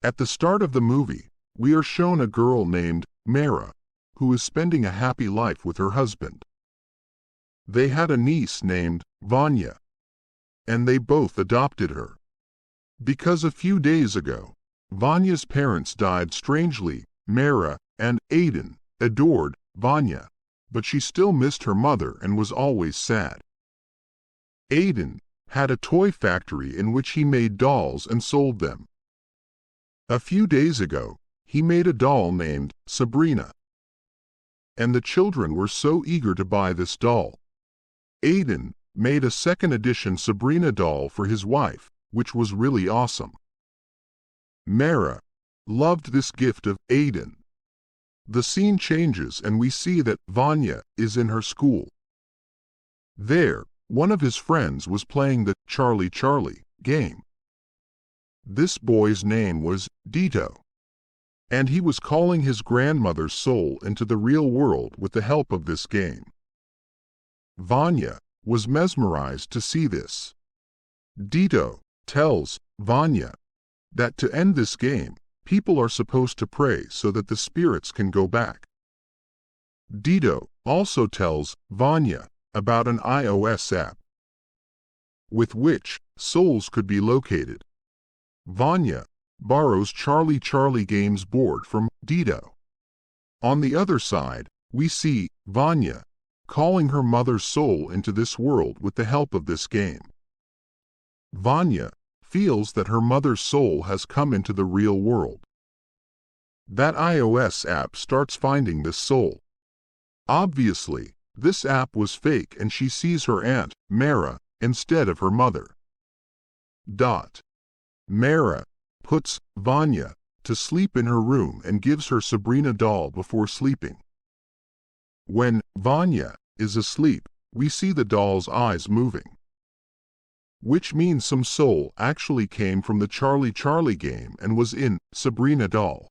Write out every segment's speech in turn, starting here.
At the start of the movie, we are shown a girl named Mara, who is spending a happy life with her husband. They had a niece named Vanya, and they both adopted her. Because a few days ago, Vanya's parents died strangely. Mara and Aiden adored Vanya, but she still missed her mother and was always sad. Aiden had a toy factory in which he made dolls and sold them. A few days ago, he made a doll named Sabrina, and the children were so eager to buy this doll. Aiden made a second edition Sabrina doll for his wife, which was really awesome. Mara loved this gift of Aiden. The scene changes and we see that Vanya is in her school. There, one of his friends was playing the Charlie game. This boy's name was Dito, and he was calling his grandmother's soul into the real world with the help of this game. Vanya was mesmerized to see this. Dito tells Vanya that to end this game, people are supposed to pray so that the spirits can go back. Dito also tells Vanya about an iOS app with which souls could be located. Vanya borrows Charlie game's board from Dito. On the other side, we see Vanya calling her mother's soul into this world with the help of this game. Vanya feels that her mother's soul has come into the real world. That iOS app starts finding this soul. Obviously, this app was fake and she sees her aunt, Mara, instead of her mother. Mara puts Vanya to sleep in her room and gives her Sabrina doll before sleeping. When Vanya is asleep, we see the doll's eyes moving, which means some soul actually came from the Charlie game and was in Sabrina doll.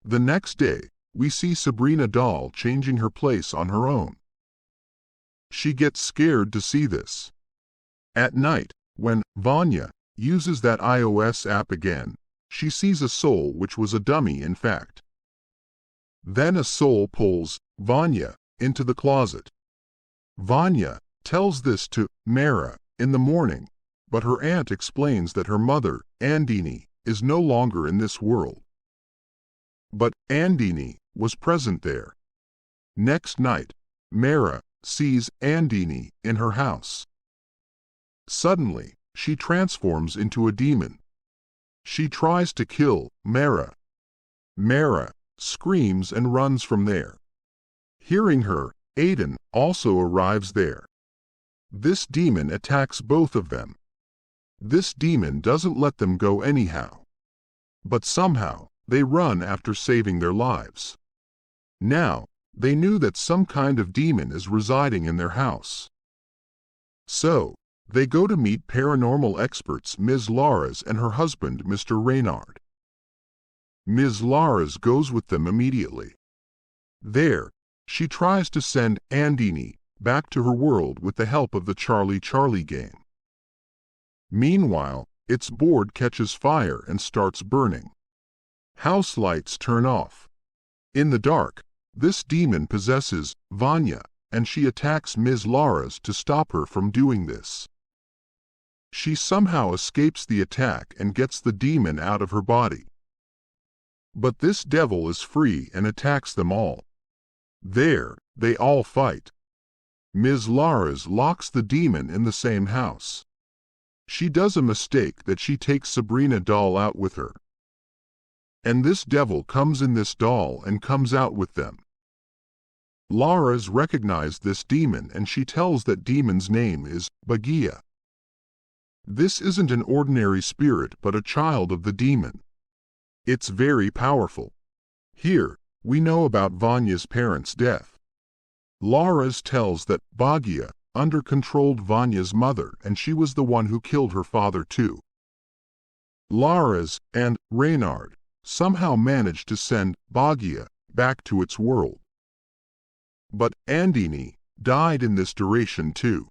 The next day, we see Sabrina doll changing her place on her own. She gets scared to see this. At night, when Vanya uses that iOS app again, she sees a soul which was a dummy in fact. Then a soul pulls Vanya into the closet. Vanya tells this to Mara in the morning, but her aunt explains that her mother, Andini, is no longer in this world. But Andini was present there. Next night, Mara sees Andini in her house. Suddenly, she transforms into a demon. She tries to kill Mara. Mara screams and runs from there. Hearing her, Aiden also arrives there. This demon attacks both of them. This demon doesn't let them go anyhow. But somehow, they run after saving their lives. Now, they knew that some kind of demon is residing in their house. So, they go to meet paranormal experts Ms. Laras and her husband Mr. Reynard. Ms. Laras goes with them immediately. There, she tries to send Andini back to her world with the help of the Charlie game. Meanwhile, its board catches fire and starts burning. House lights turn off. In the dark, this demon possesses Vanya, and she attacks Ms. Laras to stop her from doing this. She somehow escapes the attack and gets the demon out of her body. But this devil is free and attacks them all. There, they all fight. Ms. Laras locks the demon in the same house. She does a mistake that she takes Sabrina doll out with her. And this devil comes in this doll and comes out with them. Laras recognized this demon and she tells that demon's name is Bagia. This isn't an ordinary spirit but a child of the demon. It's very powerful. Here, we know about Vanya's parents' death. Laras tells that Bagia under-controlled Vanya's mother and she was the one who killed her father too. Laras and Reynard somehow managed to send Bagia back to its world. But Andini died in this duration too.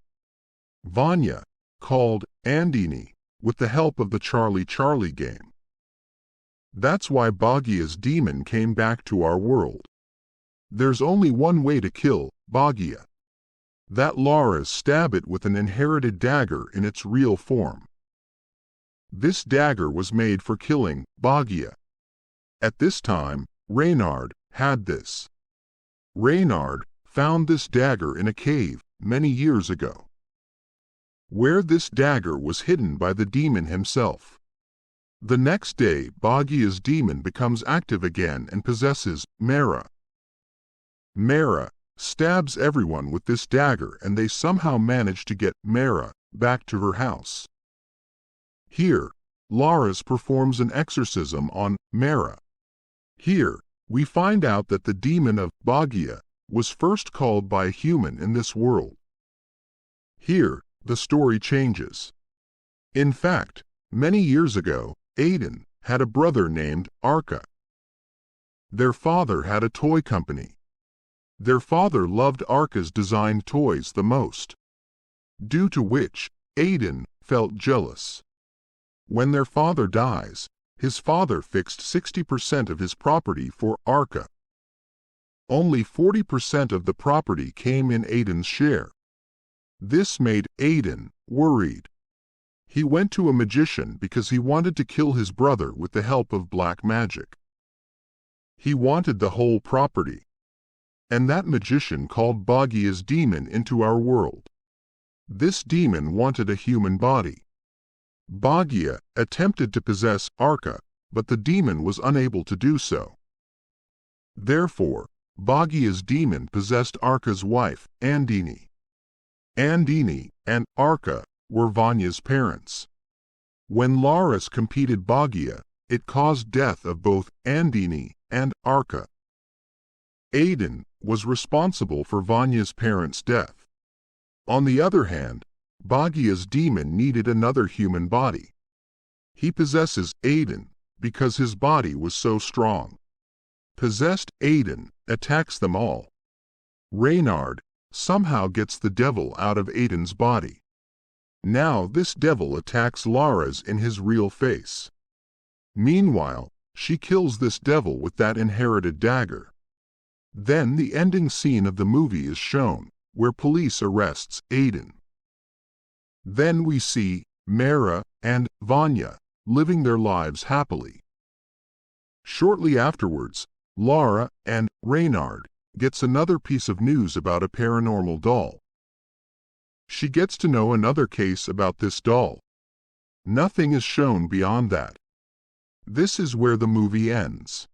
Vanya called Andini with the help of the Charlie game. That's why Bhagia's demon came back to our world. There's only one way to kill Bhagia. That Laura's stab it with an inherited dagger in its real form. This dagger was made for killing Bhagia. At this time, Reynard had this. Reynard found this dagger in a cave many years ago, where this dagger was hidden by the demon himself. The next day, Bhagia's demon becomes active again and possesses Mera. Mera stabs everyone with this dagger, and they somehow manage to get Mera back to her house. Here, Laura's performs an exorcism on Mera. Here, we find out that the demon of Bhagia was first called by a human in this world. Here, the story changes. In fact, many years ago, Aiden had a brother named Arka. Their father had a toy company. Their father loved Arka's designed toys the most, due to which Aiden felt jealous. When their father dies, his father fixed 60% of his property for Arka. Only 40% of the property came in Aiden's share. This made Aiden worried. He went to a magician because he wanted to kill his brother with the help of black magic. He wanted the whole property. And that magician called Bhagia's demon into our world. This demon wanted a human body. Bhagia attempted to possess Arka, but the demon was unable to do so. Therefore, Bhagia's demon possessed Arka's wife, Andini. Andini and Arka were Vanya's parents. When Laura's competed Bhagia, it caused death of both Andini and Arka. Aiden was responsible for Vanya's parents' death. On the other hand, Bhagia's demon needed another human body. He possesses Aiden because his body was so strong. Possessed Aiden attacks them all. Reynard somehow gets the devil out of Aiden's body. Now this devil attacks Laura's in his real face. Meanwhile, she kills this devil with that inherited dagger. Then the ending scene of the movie is shown, where police arrests Aiden. Then we see Mera and Vanya living their lives happily. Shortly afterwards, Laura and Reynard gets another piece of news about a paranormal doll. She gets to know another case about this doll. Nothing is shown beyond that. This is where the movie ends.